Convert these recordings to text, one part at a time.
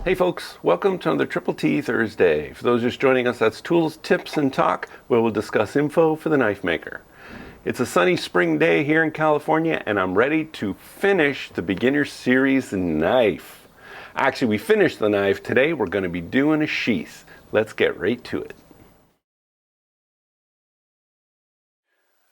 Hey folks, welcome to another Triple T Thursday. For those just joining us, that's Tools, Tips, and Talk, where we'll discuss info for the knife maker. It's a sunny spring day here in California, and I'm ready to finish the beginner series knife. Actually, we finished the knife. Today we're going to be doing a sheath. Let's get right to it.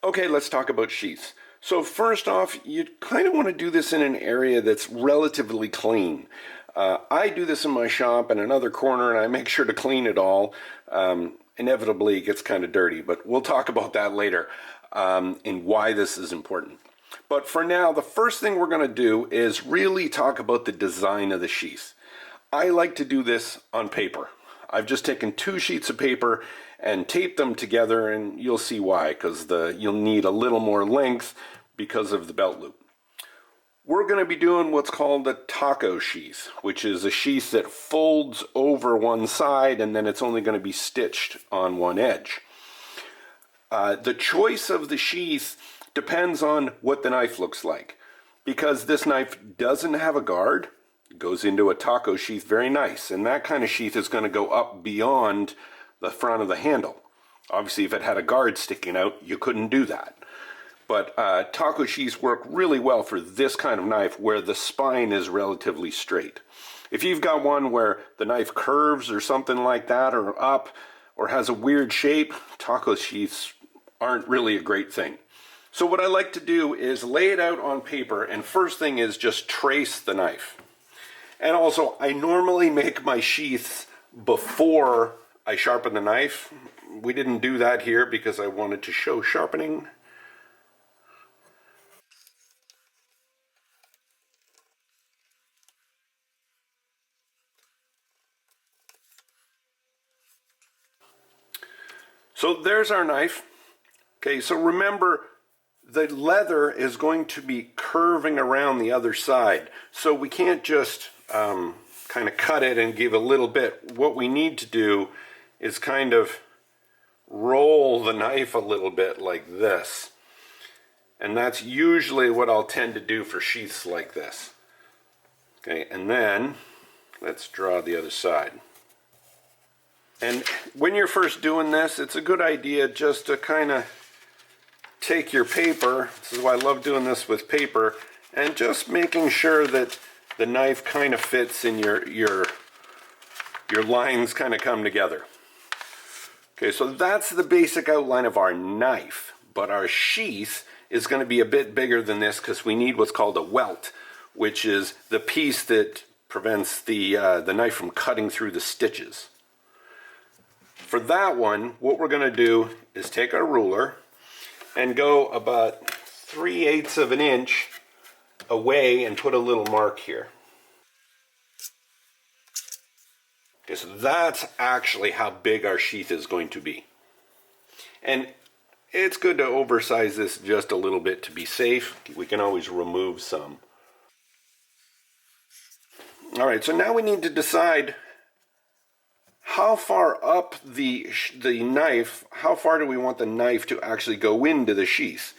Okay, let's talk about sheaths. So first off, you kind of want to do this in an area that's relatively clean. I do this in my shop in another corner, and I make sure to clean it all. Inevitably, it gets kind of dirty, but we'll talk about that later and why this is important. But for now, the first thing we're going to do is really talk about the design of the sheath. I like to do this on paper. I've just taken 2 sheets of paper and taped them together, and you'll see why, because you'll need a little more length because of the belt loop. We're going to be doing what's called a taco sheath, which is a sheath that folds over one side and then it's only going to be stitched on one edge. The choice of the sheath depends on what the knife looks like. Because this knife doesn't have a guard, it goes into a taco sheath very nice, and that kind of sheath is going to go up beyond the front of the handle. Obviously, if it had a guard sticking out, you couldn't do that. But taco sheaths work really well for this kind of knife where the spine is relatively straight. If you've got one where the knife curves or something like that, or up, or has a weird shape, taco sheaths aren't really a great thing. So what I like to do is lay it out on paper, and first thing is just trace the knife. And also, I normally make my sheaths before I sharpen the knife. We didn't do that here because I wanted to show sharpening. So there's our knife. Okay, so remember, the leather is going to be curving around the other side. So we can't just kind of cut it and give a little bit. What we need to do is kind of roll the knife a little bit like this. And that's usually what I'll tend to do for sheaths like this. Okay, and then let's draw the other side. And when you're first doing this, it's a good idea just to kind of take your paper, this is why I love doing this with paper, and just making sure that the knife kind of fits and your lines kind of come together. Okay, so that's the basic outline of our knife, but our sheath is going to be a bit bigger than this because we need what's called a welt, which is the piece that prevents the knife from cutting through the stitches. For that one, what we're going to do is take our ruler and go about 3/8 of an inch away and put a little mark here. Okay, so that's actually how big our sheath is going to be. And it's good to oversize this just a little bit to be safe. We can always remove some. All right, so now we need to decide how far up the knife, how far do we want the knife to actually go into the sheath?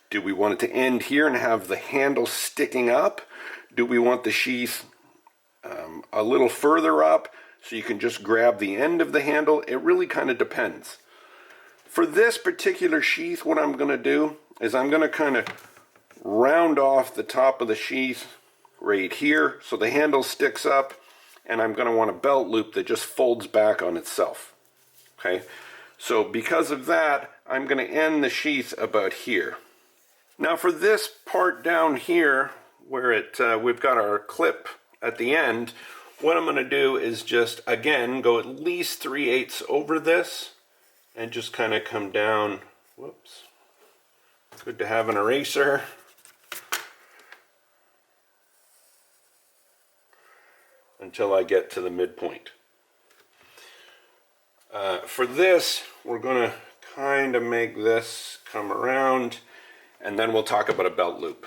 Do we want it to end here and have the handle sticking up? Do we want the sheath a little further up so you can just grab the end of the handle? It really kind of depends. For this particular sheath, what I'm going to do is I'm going to kind of round off the top of the sheath right here so the handle sticks up. And I'm going to want a belt loop that just folds back on itself. Okay, so because of that, I'm going to end the sheath about here. Now for this part down here, where we've got our clip at the end, what I'm going to do is just, again, go at least 3/8 over this, and just kind of come down, whoops, good to have an eraser. Until I get to the midpoint. For this, we're going to kind of make this come around, and then we'll talk about a belt loop.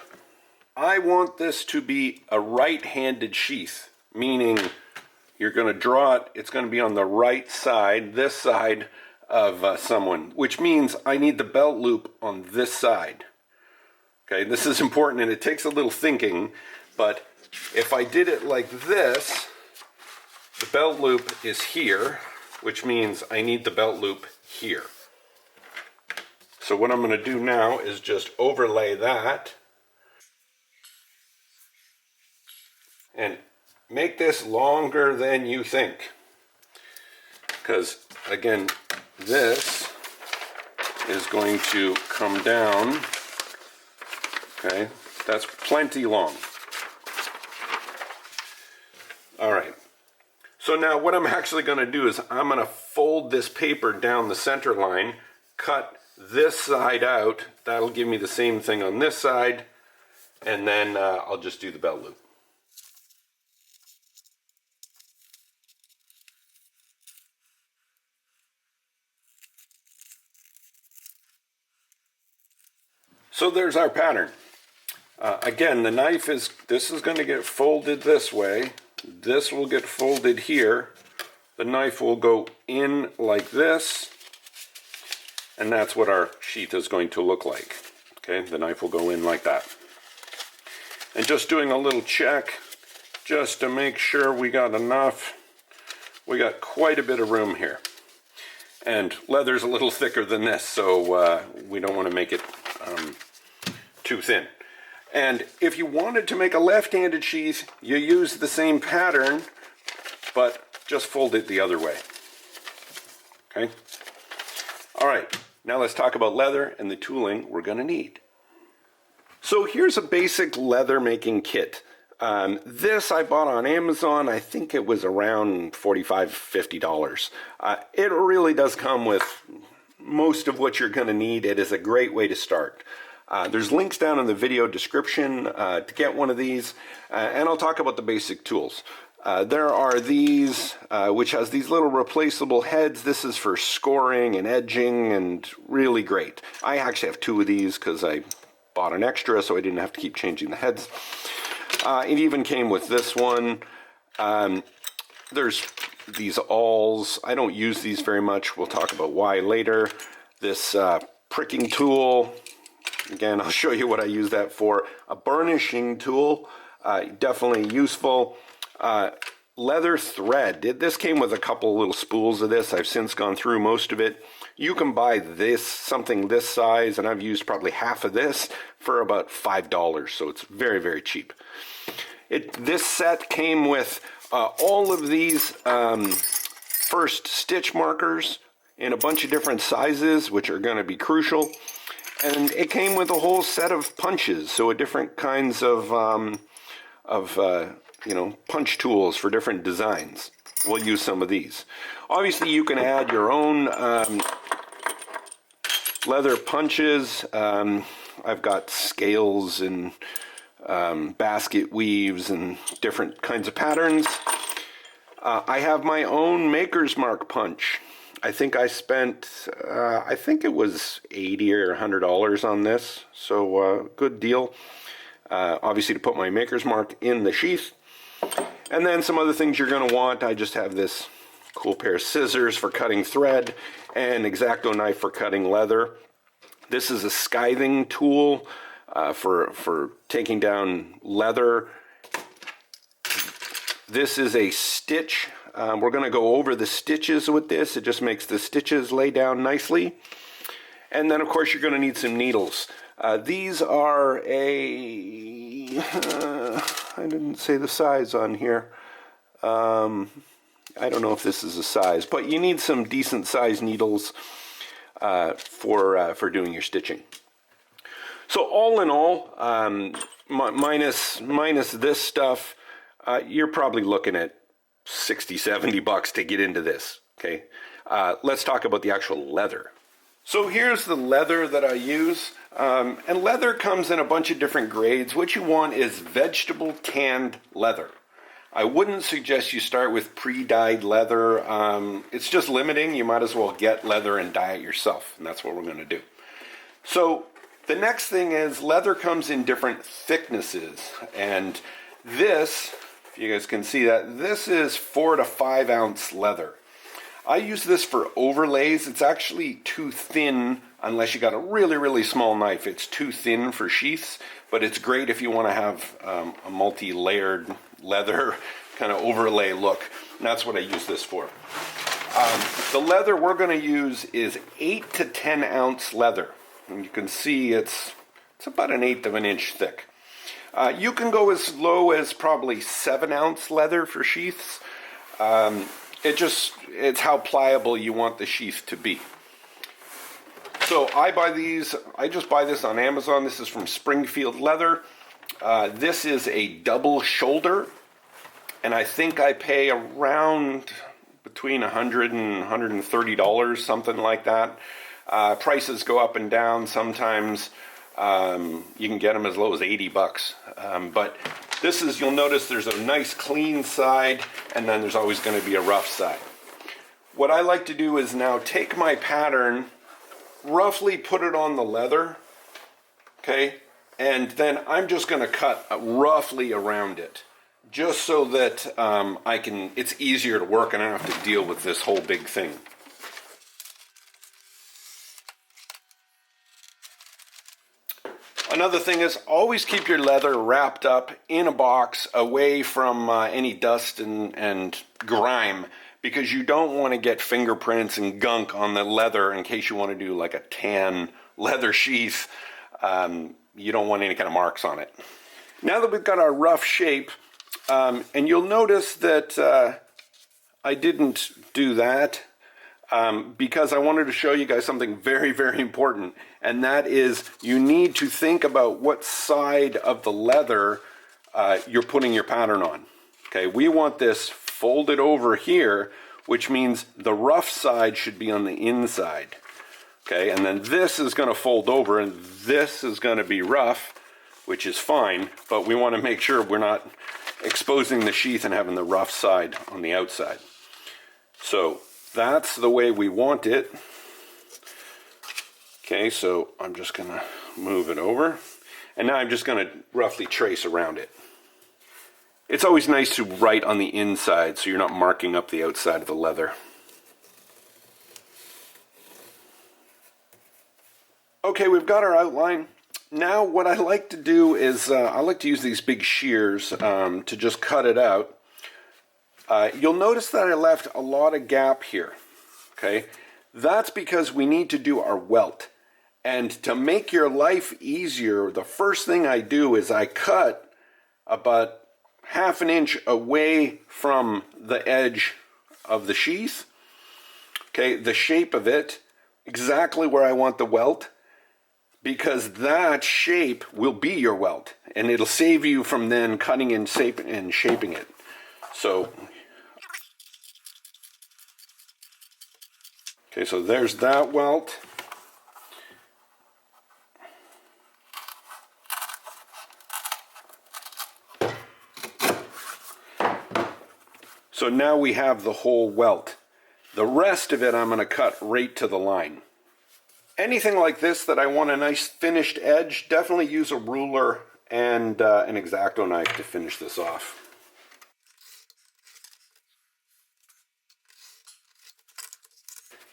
I want this to be a right-handed sheath, meaning you're going to draw it, it's going to be on the right side, this side of someone, which means I need the belt loop on this side. Okay, this is important and it takes a little thinking, but if I did it like this, the belt loop is here, which means I need the belt loop here. So what I'm going to do now is just overlay that and make this longer than you think. Because again, this is going to come down. Okay, that's plenty long. All right. So now what I'm actually going to do is I'm going to fold this paper down the center line, cut this side out. That'll give me the same thing on this side, and then I'll just do the belt loop. So there's our pattern. Again, the knife this is going to get folded this way. This will get folded here. The knife will go in like this, and that's what our sheath is going to look like. Okay, the knife will go in like that. And just doing a little check just to make sure we got enough. We got quite a bit of room here. And leather's a little thicker than this, so we don't want to make it too thin. And if you wanted to make a left-handed sheath, you use the same pattern, but just fold it the other way. Okay? All right, now let's talk about leather and the tooling we're going to need. So here's a basic leather making kit. This I bought on Amazon. I think it was around $45, $50. It really does come with most of what you're going to need. It is a great way to start. There's links down in the video description to get one of these, and I'll talk about the basic tools. There are these, which has these little replaceable heads. This is for scoring and edging, and really great. I actually have two of these because I bought an extra, so I didn't have to keep changing the heads. It even came with this one. There's these awls. I don't use these very much. We'll talk about why later. This pricking tool. Again, I'll show you what I use that for. A burnishing tool, definitely useful. Leather thread. This came with a couple little spools of this. I've since gone through most of it. You can buy this, something this size, and I've used probably half of this for about $5, so it's very, very cheap. This set came with all of these first stitch markers in a bunch of different sizes, which are going to be crucial. And it came with a whole set of punches, so different kinds of punch tools for different designs. We'll use some of these. Obviously, you can add your own leather punches. I've got scales and basket weaves and different kinds of patterns. I have my own maker's mark punch. I think I spent, I think it was $80 or $100 on this, so good deal. Obviously to put my maker's mark in the sheath. And then some other things you're going to want. I just have this cool pair of scissors for cutting thread and X-Acto knife for cutting leather. This is a scything tool for taking down leather. This is a stitch. We're going to go over the stitches with this. It just makes the stitches lay down nicely. And then, of course, you're going to need some needles. These are I didn't say the size on here. I don't know if this is a size, but you need some decent size needles for doing your stitching. So all in all, minus this stuff, you're probably looking at $60, $70 to get into this. Okay, let's talk about the actual leather. So here's the leather that I use, and leather comes in a bunch of different grades. What you want is vegetable tanned leather. I wouldn't suggest you start with pre-dyed leather. It's just limiting. You might as well get leather and dye it yourself, and that's what we're going to do. So the next thing is leather comes in different thicknesses, and this, if you guys can see that, this is 4 to 5 ounce leather. I use this for overlays. It's actually too thin unless you got a really, really small knife. It's too thin for sheaths, but it's great if you want to have a multi-layered, leather kind of overlay look. And that's what I use this for. The leather we're going to use is 8 to 10 ounce leather. And you can see it's about 1/8 of an inch thick. You can go as low as probably 7 ounce leather for sheaths. It's how pliable you want the sheath to be. So I just buy this on Amazon. This is from Springfield Leather. This is a double shoulder, and I think I pay around between $100 and $130, something like that. Prices go up and down. Sometimes you can get them as low as $80. But this is, you'll notice there's a nice clean side, and then there's always going to be a rough side. What I like to do is now take my pattern, roughly put it on the leather, okay, and then I'm just going to cut roughly around it, just so that it's easier to work and I don't have to deal with this whole big thing. Another thing is always keep your leather wrapped up in a box away from any dust and grime, because you don't want to get fingerprints and gunk on the leather in case you want to do like a tan leather sheath. You don't want any kind of marks on it. Now that we've got our rough shape, and you'll notice that I didn't do that because I wanted to show you guys something very, very important, and that is you need to think about what side of the leather you're putting your pattern on. Okay, we want this folded over here, which means the rough side should be on the inside. Okay, and then this is going to fold over and this is going to be rough, which is fine, but we want to make sure we're not exposing the sheath and having the rough side on the outside. So that's the way we want it. Okay, so I'm just going to move it over, and now I'm just going to roughly trace around it. It's always nice to write on the inside so you're not marking up the outside of the leather. Okay, we've got our outline. Now what I like to do is I like to use these big shears to just cut it out. You'll notice that I left a lot of gap here. Okay, that's because we need to do our welt. And to make your life easier, the first thing I do is I cut about 1/2 inch away from the edge of the sheath. Okay, the shape of it, exactly where I want the welt, because that shape will be your welt, and it'll save you from then cutting and shaping it. So, okay, so there's that welt. So now we have the whole welt. The rest of it I'm going to cut right to the line. Anything like this that I want a nice finished edge, definitely use a ruler and an X-Acto knife to finish this off.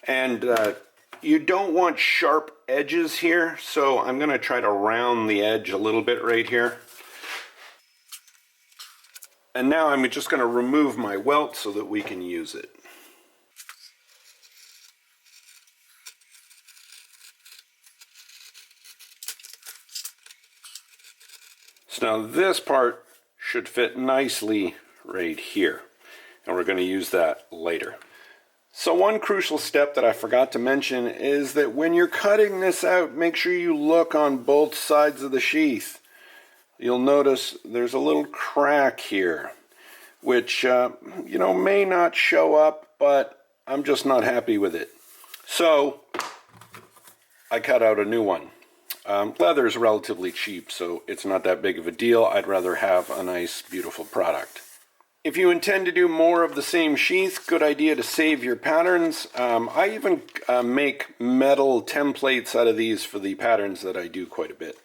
And you don't want sharp edges here, so I'm going to try to round the edge a little bit right here. And now I'm just going to remove my welt so that we can use it. So now this part should fit nicely right here, and we're going to use that later. So one crucial step that I forgot to mention is that when you're cutting this out, make sure you look on both sides of the sheath. You'll notice there's a little crack here, which may not show up, but I'm just not happy with it. So I cut out a new one. Leather is relatively cheap, so it's not that big of a deal. I'd rather have a nice, beautiful product. If you intend to do more of the same sheath, good idea to save your patterns. I even make metal templates out of these for the patterns that I do quite a bit.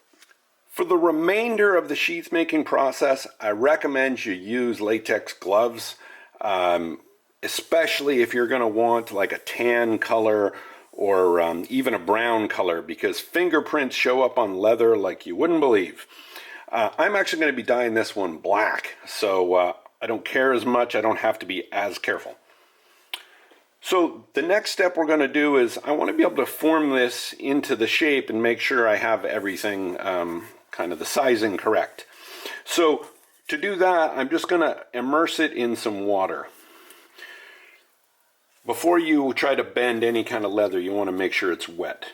For the remainder of the sheath making process, I recommend you use latex gloves, especially if you're going to want like a tan color or even a brown color, because fingerprints show up on leather like you wouldn't believe. I'm actually going to be dyeing this one black, so I don't care as much. I don't have to be as careful. So the next step we're going to do is I want to be able to form this into the shape and make sure I have everything kind of the sizing correct. So to do that, I'm just going to immerse it in some water. Before you try to bend any kind of leather, you want to make sure it's wet.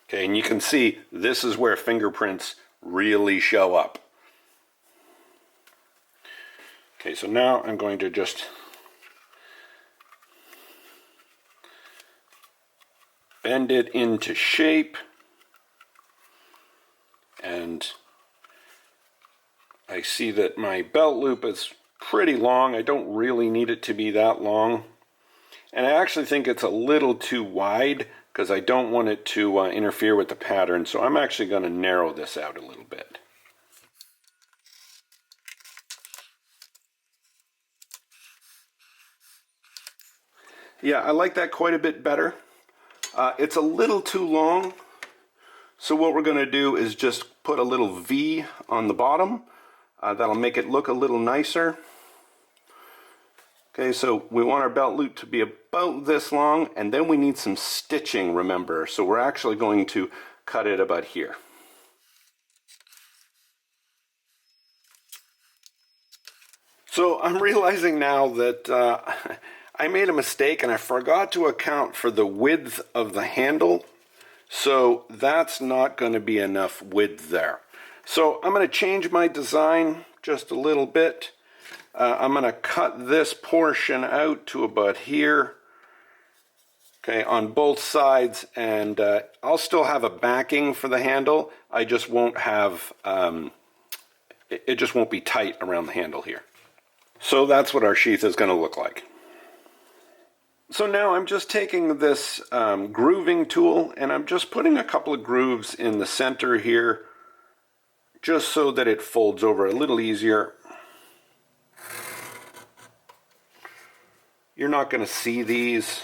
Okay, and you can see this is where fingerprints really show up. Okay, so now I'm going to just bend it into shape, and I see that my belt loop is pretty long. I don't really need it to be that long, and I actually think it's a little too wide because I don't want it to interfere with the pattern, so I'm actually going to narrow this out a little bit. Yeah, I like that quite a bit better. It's a little too long, so what we're going to do is just put a little V on the bottom. That'll make it look a little nicer. Okay, so we want our belt loop to be about this long, and then we need some stitching, remember. So we're actually going to cut it about here. So I'm realizing now that I made a mistake and I forgot to account for the width of the handle. So that's not going to be enough width there. So I'm going to change my design just a little bit. I'm going to cut this portion out to about here. Okay, on both sides, and I'll still have a backing for the handle. I just won't have, it just won't be tight around the handle here. So that's what our sheath is going to look like. So now I'm just taking this grooving tool and I'm just putting a couple of grooves in the center here just so that it folds over a little easier. You're not going to see these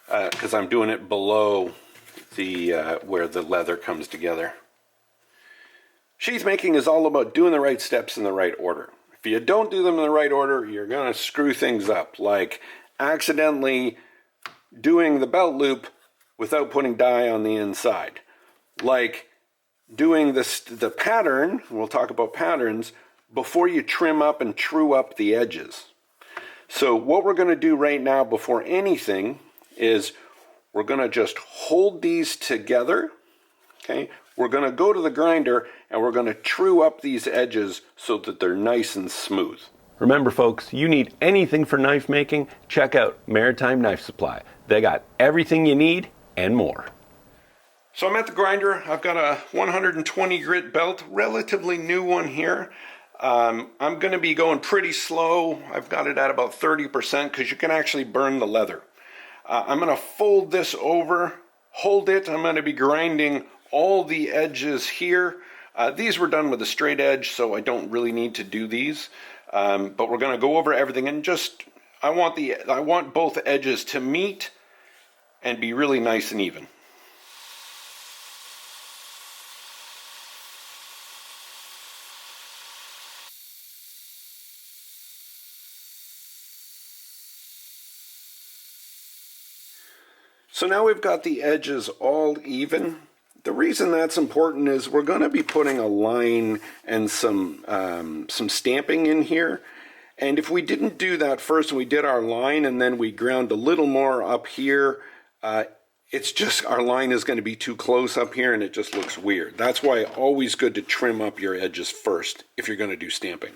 because I'm doing it below the where the leather comes together. Sheath making is all about doing the right steps in the right order. If you don't do them in the right order, you're going to screw things up, like accidentally doing the belt loop without putting dye on the inside. Like doing the pattern, we'll talk about patterns, before you trim up and true up the edges. So what we're going to do right now before anything is we're going to just hold these together. Okay, we're going to go to the grinder and we're going to true up these edges so that they're nice and smooth. Remember folks, you need anything for knife making, check out Maritime Knife Supply. They got everything you need and more. So I'm at the grinder. I've got a 120 grit belt, relatively new one here. I'm going to be going pretty slow. I've got it at about 30% because you can actually burn the leather. I'm going to fold this over, hold it. I'm going to be grinding all the edges here. These were done with a straight edge, so I don't really need to do these. But we're going to go over everything and just, I want both edges to meet and be really nice and even. So now we've got the edges all even. The reason that's important is we're going to be putting a line and some stamping in here. And if we didn't do that first and we did our line and then we ground a little more up here, it's just our line is going to be too close up here and it just looks weird. That's why always good to trim up your edges first if you're going to do stamping.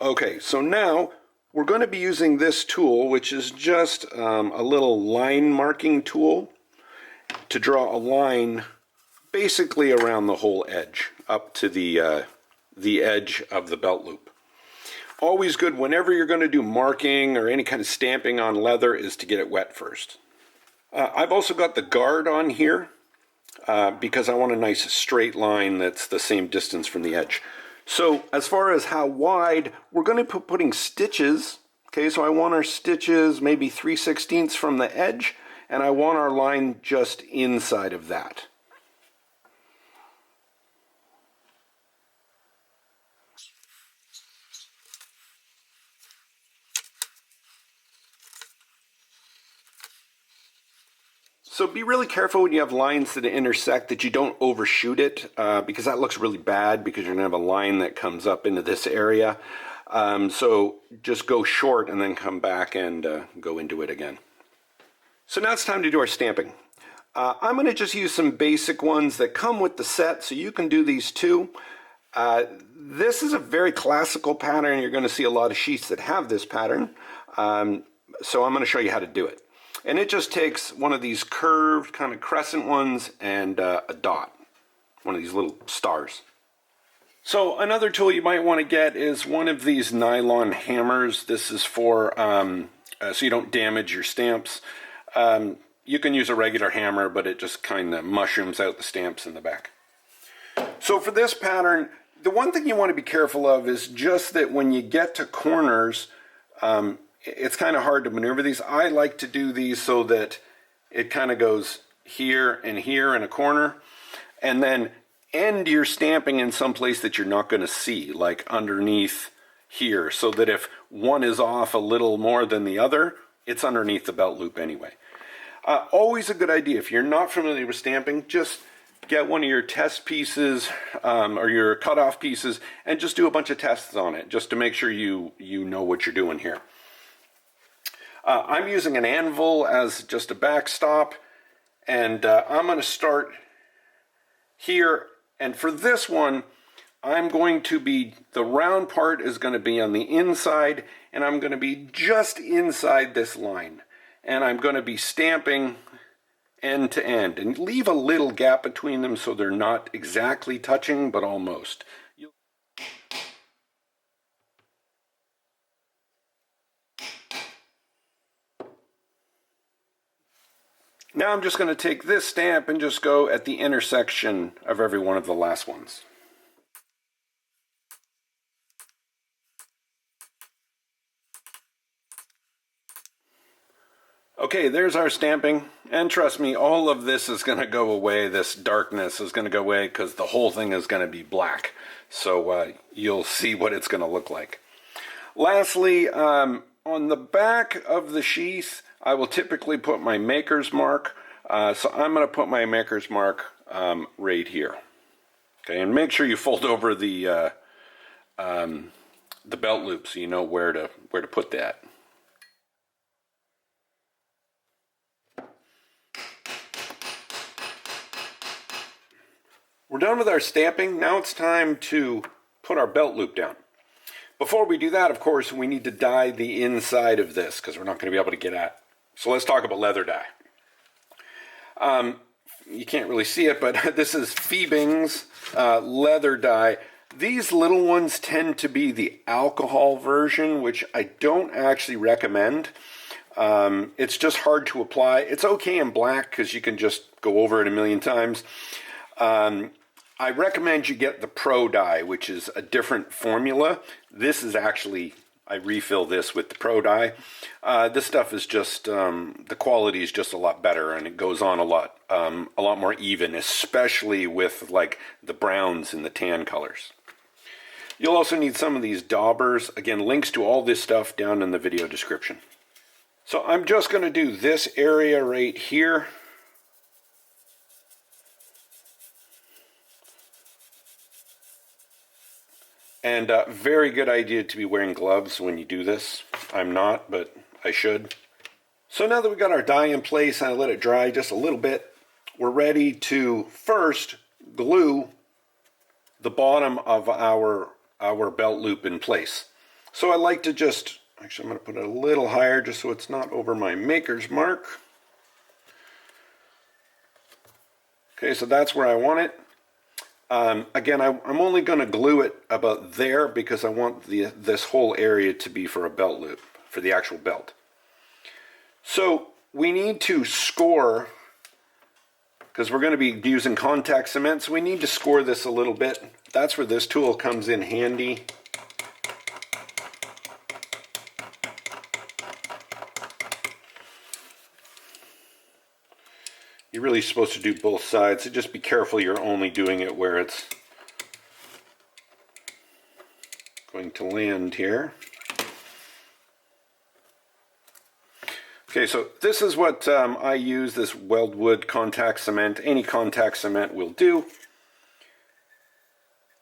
Okay, so now we're going to be using this tool, which is just a little line marking tool, to draw a line basically around the whole edge up to the edge of the belt loop. Always good whenever you're going to do marking or any kind of stamping on leather is to get it wet first. I've also got the guard on here because I want a nice straight line that's the same distance from the edge. So as far as how wide, we're going to be putting stitches. Okay, so I want our stitches maybe 3/16 from the edge and I want our line just inside of that. So be really careful when you have lines that intersect that you don't overshoot it, because that looks really bad because you're going to have a line that comes up into this area. So just go short and then come back and go into it again. So now it's time to do our stamping. I'm going to just use some basic ones that come with the set, so you can do these too. This is a very classical pattern. You're going to see a lot of sheaths that have this pattern. So I'm going to show you how to do it. And it just takes one of these curved kind of crescent ones and a dot, one of these little stars. So another tool you might want to get is one of these nylon hammers. This is for so you don't damage your stamps. You can use a regular hammer, but it just kind of mushrooms out the stamps in the back. So for this pattern, the one thing you want to be careful of is just that when you get to corners, it's kind of hard to maneuver these. I like to do these so that it kind of goes here and here in a corner, and then end your stamping in some place that you're not going to see, like underneath here, so that if one is off a little more than the other, it's underneath the belt loop anyway. Always a good idea, if you're not familiar with stamping, just get one of your test pieces or your cutoff pieces and just do a bunch of tests on it, just to make sure you know what you're doing here. I'm using an anvil as just a backstop, and I'm going to start here. And for this one, I'm going to be, the round part is going to be on the inside, and I'm going to be just inside this line. And I'm going to be stamping end to end, and leave a little gap between them so they're not exactly touching, but almost. Now I'm just going to take this stamp and just go at the intersection of every one of the last ones. Okay, there's our stamping, and trust me, all of this is going to go away. This darkness is going to go away because the whole thing is going to be black. So you'll see what it's going to look like. Lastly, on the back of the sheath, I will typically put my maker's mark. So I'm going to put my maker's mark right here. Okay, and make sure you fold over the belt loop so you know where to put that. We're done with our stamping. Now it's time to put our belt loop down. Before we do that, of course, we need to dye the inside of this because we're not going to be able to get at it. So let's talk about leather dye. You can't really see it, but this is Phoebing's leather dye. These little ones tend to be the alcohol version, which I don't actually recommend. It's just hard to apply. It's okay in black because you can just go over it a million times. I recommend you get the Pro dye, which is a different formula. This is actually, I refill this with the Pro dye. This stuff is just, the quality is just a lot better, and it goes on a lot more even, especially with like the browns and the tan colors. You'll also need some of these daubers. Again, links to all this stuff down in the video description. So I'm just going to do this area right here. And very good idea to be wearing gloves when you do this. I'm not, but I should. So now that we've got our dye in place and I let it dry just a little bit, we're ready to first glue the bottom of our belt loop in place. So I like to just, actually I'm going to put it a little higher just so it's not over my maker's mark. Okay, so that's where I want it. Again, I'm only going to glue it about there because I want this whole area to be for a belt loop, for the actual belt. So we need to score, because we're going to be using contact cement, so we need to score this a little bit. That's where this tool comes in handy. really supposed to do both sides, so just be careful you're only doing it where it's going to land here. Okay, so this is what I use, this Weldwood contact cement. Any contact cement will do.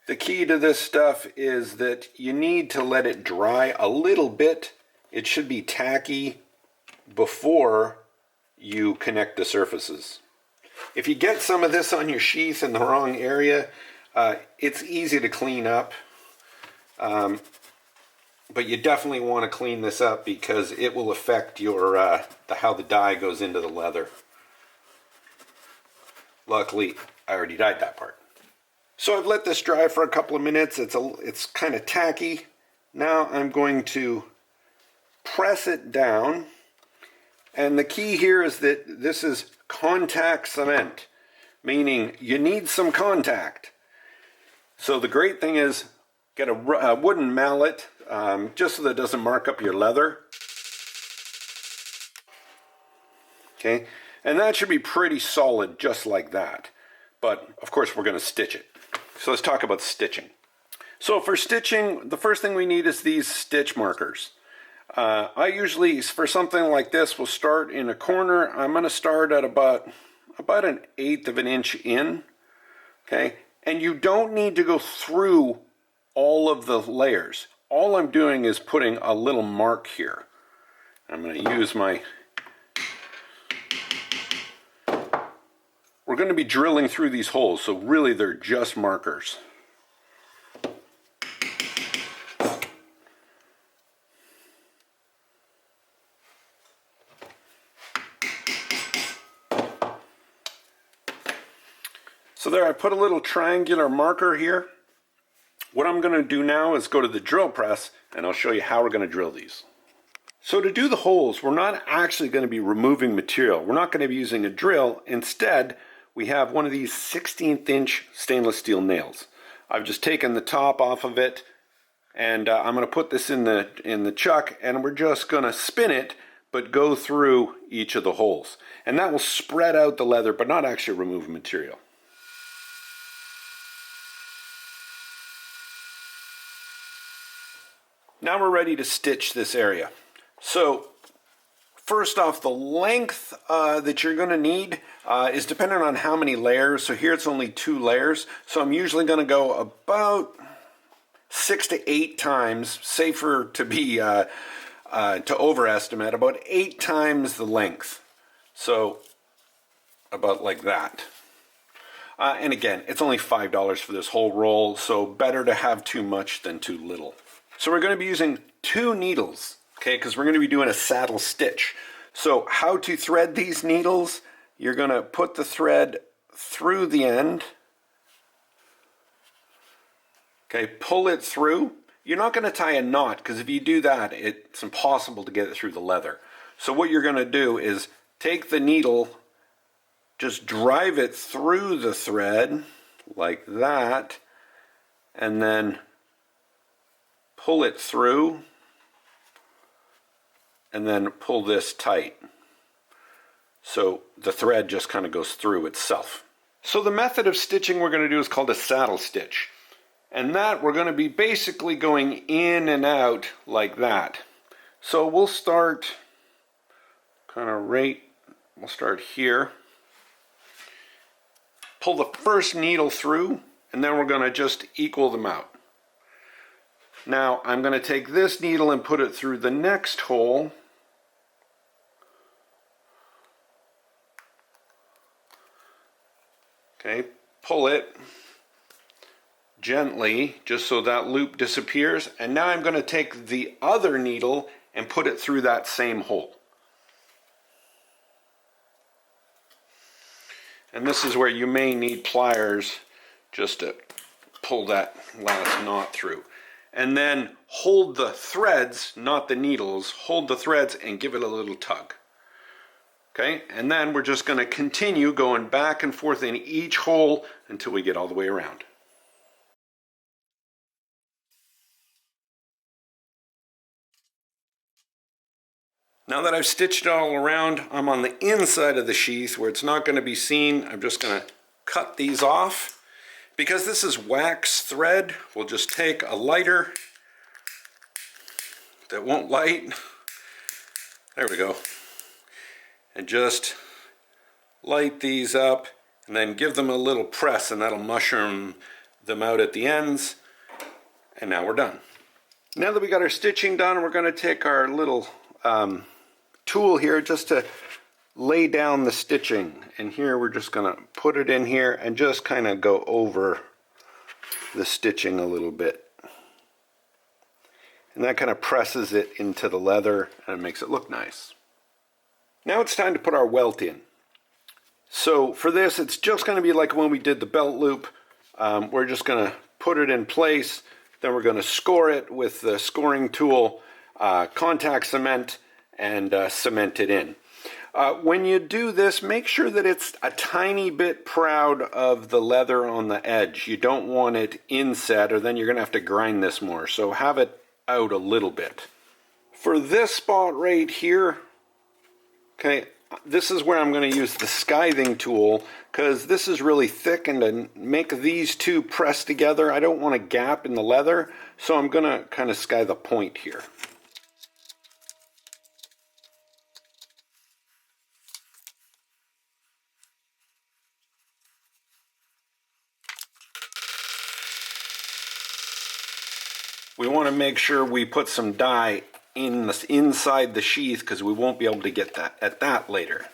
The key to this stuff is that you need to let it dry a little bit. It should be tacky before you connect the surfaces. If you get some of this on your sheath in the wrong area, it's easy to clean up. But you definitely want to clean this up because it will affect your how the dye goes into the leather. Luckily, I already dyed that part. So I've let this dry for a couple of minutes. It's kind of tacky. Now I'm going to press it down. And the key here is that this is contact cement, meaning you need some contact. So the great thing is get a wooden mallet, just so that it doesn't mark up your leather. Okay, and that should be pretty solid just like that. But of course we're going to stitch it. So let's talk about stitching. So for stitching, the first thing we need is these stitch markers. I usually, for something like this, will start in a corner. I'm going to start at about 1/8 of an inch in. Okay, and you don't need to go through all of the layers. All I'm doing is putting a little mark here. I'm going to use my... We're going to be drilling through these holes, so really they're just markers. So there, I put a little triangular marker here. What I'm going to do now is go to the drill press, and I'll show you how we're going to drill these. So to do the holes, we're not actually going to be removing material. We're not going to be using a drill. Instead, we have one of these 1/16 inch stainless steel nails. I've just taken the top off of it, and I'm going to put this in the chuck, and we're just going to spin it, but go through each of the holes. And that will spread out the leather, but not actually remove material. Now we're ready to stitch this area. So first off, the length that you're going to need is dependent on how many layers. So here it's only 2 layers. So I'm usually going to go about 6 to 8 times, safer to be to overestimate, about 8 times the length. So about like that. And again, it's only $5 for this whole roll, so better to have too much than too little. So we're going to be using 2 needles, okay, because we're going to be doing a saddle stitch. So how to thread these needles, you're going to put the thread through the end, okay, pull it through. You're not going to tie a knot, because if you do that, it's impossible to get it through the leather. So what you're going to do is take the needle, just drive it through the thread like that, and then pull it through, and then pull this tight. So the thread just kind of goes through itself. So the method of stitching we're going to do is called a saddle stitch. And that we're going to be basically going in and out like that. So we'll start we'll start here. Pull the first needle through, and then we're going to just equal them out. Now I'm going to take this needle and put it through the next hole. Okay, pull it gently just so that loop disappears, and now I'm going to take the other needle and put it through that same hole. And this is where you may need pliers just to pull that last knot through. And then hold the threads, not the needles, hold the threads and give it a little tug. Okay, and then we're just going to continue going back and forth in each hole until we get all the way around. Now that I've stitched it all around, I'm on the inside of the sheath where it's not going to be seen. I'm just going to cut these off. Because this is wax thread, we'll just take a lighter that won't light. There we go. And just light these up and then give them a little press, and that'll mushroom them out at the ends. And now we're done. Now that we got our stitching done, we're going to take our little tool here just to lay down the stitching. And here we're just going to put it in here and just kind of go over the stitching a little bit. And that kind of presses it into the leather and it makes it look nice. Now it's time to put our welt in. So for this, it's just going to be like when we did the belt loop. We're just going to put it in place. Then we're going to score it with the scoring tool, contact cement, and cement it in. When you do this, make sure that it's a tiny bit proud of the leather on the edge. You don't want it inset, or then you're going to have to grind this more. So have it out a little bit. For this spot right here, okay, this is where I'm going to use the scything tool, because this is really thick, and to make these two press together, I don't want a gap in the leather, so I'm going to kind of scythe the point here. We want to make sure we put some dye inside the sheath, because we won't be able to get that at that later.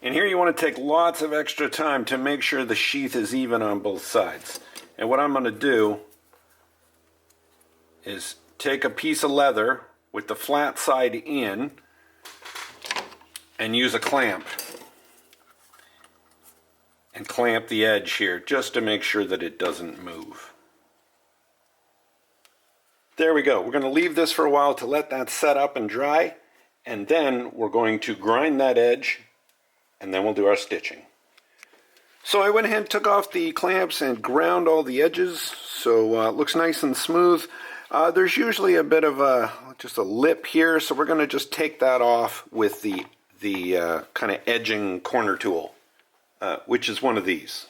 And here you want to take lots of extra time to make sure the sheath is even on both sides. And what I'm going to do is take a piece of leather with the flat side in and use a clamp. And clamp the edge here just to make sure that it doesn't move. There we go. We're going to leave this for a while to let that set up and dry, and then we're going to grind that edge, and then we'll do our stitching. So I went ahead and took off the clamps and ground all the edges, so it looks nice and smooth. There's usually a bit of just a lip here, so we're going to just take that off with the kind of edging corner tool. Which is one of these.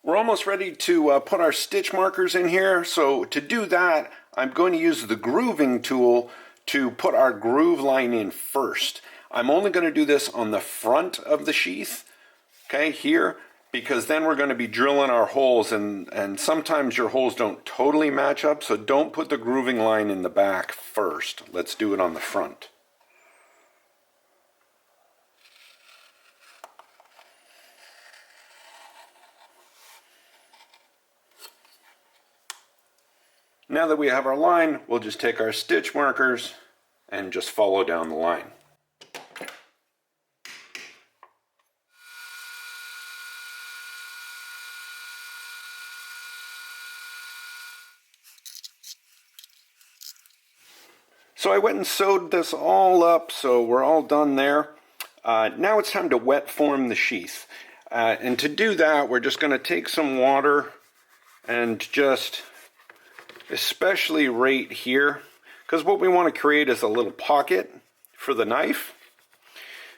We're almost ready to put our stitch markers in here. So to do that, I'm going to use the grooving tool to put our groove line in first. I'm only going to do this on the front of the sheath, okay, here. Because then we're going to be drilling our holes, and sometimes your holes don't totally match up, so don't put the grooving line in the back first. Let's do it on the front. Now that we have our line, we'll just take our stitch markers and just follow down the line. So I went and sewed this all up, so we're all done there. Now it's time to wet form the sheath. And to do that, we're just going to take some water and just, especially right here, because what we want to create is a little pocket for the knife.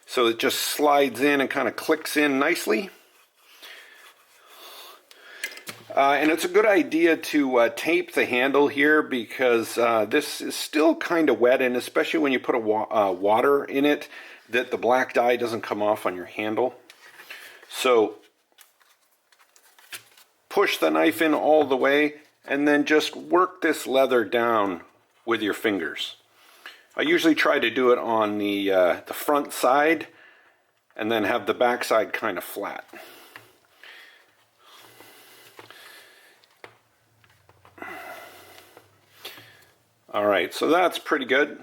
So it just slides in and kind of clicks in nicely. And it's a good idea to tape the handle here, because this is still kind of wet, and especially when you put water in it, that the black dye doesn't come off on your handle. So push the knife in all the way, and then just work this leather down with your fingers. I usually try to do it on the front side, and then have the back side kind of flat. Alright, so that's pretty good.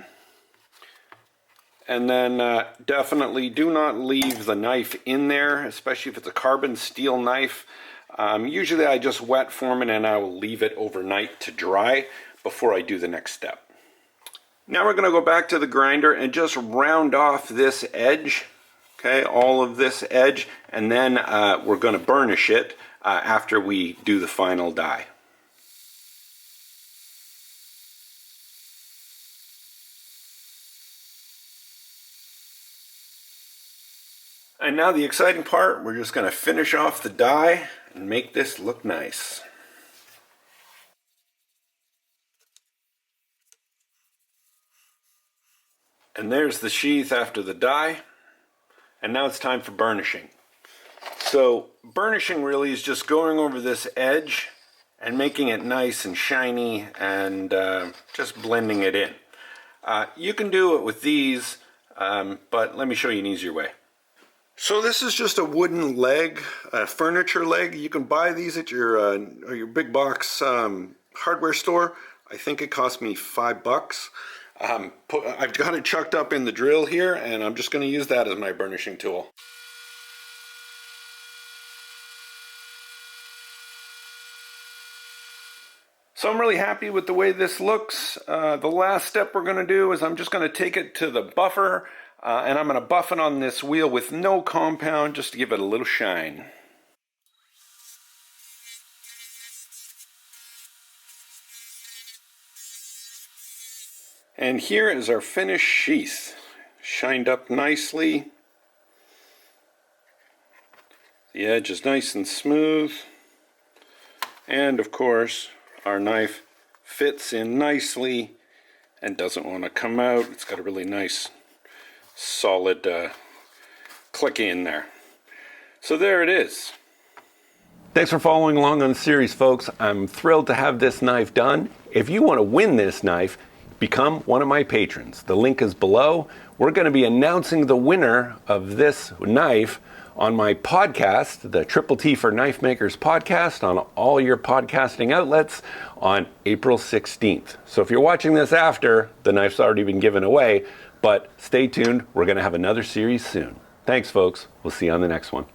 And then definitely do not leave the knife in there, especially if it's a carbon steel knife. Usually I just wet form it and I will leave it overnight to dry before I do the next step. Now we're going to go back to the grinder and just round off this edge, okay, all of this edge, and then we're going to burnish it after we do the final dye. And now the exciting part, we're just going to finish off the dye and make this look nice. And there's the sheath after the dye. And now it's time for burnishing. So burnishing really is just going over this edge and making it nice and shiny and just blending it in. You can do it with these, but let me show you an easier way. So this is just a wooden leg, a furniture leg. You can buy these at your big box hardware store. I think it cost me $5. I've got it chucked up in the drill here, and I'm just going to use that as my burnishing tool. So I'm really happy with the way this looks. The last step we're going to do is I'm just going to take it to the buffer, and I'm going to buff it on this wheel with no compound just to give it a little shine. And here is our finished sheath, shined up nicely. The edge is nice and smooth. And of course, our knife fits in nicely and doesn't want to come out. It's got a really nice, solid click in there. So there it is. Thanks for following along on the series, folks. I'm thrilled to have this knife done. If you want to win this knife, become one of my patrons. The link is below. We're going to be announcing the winner of this knife on my podcast, the Triple T for Knife Makers podcast, on all your podcasting outlets on April 16th. So if you're watching this after, the knife's already been given away, but stay tuned. We're going to have another series soon. Thanks, folks. We'll see you on the next one.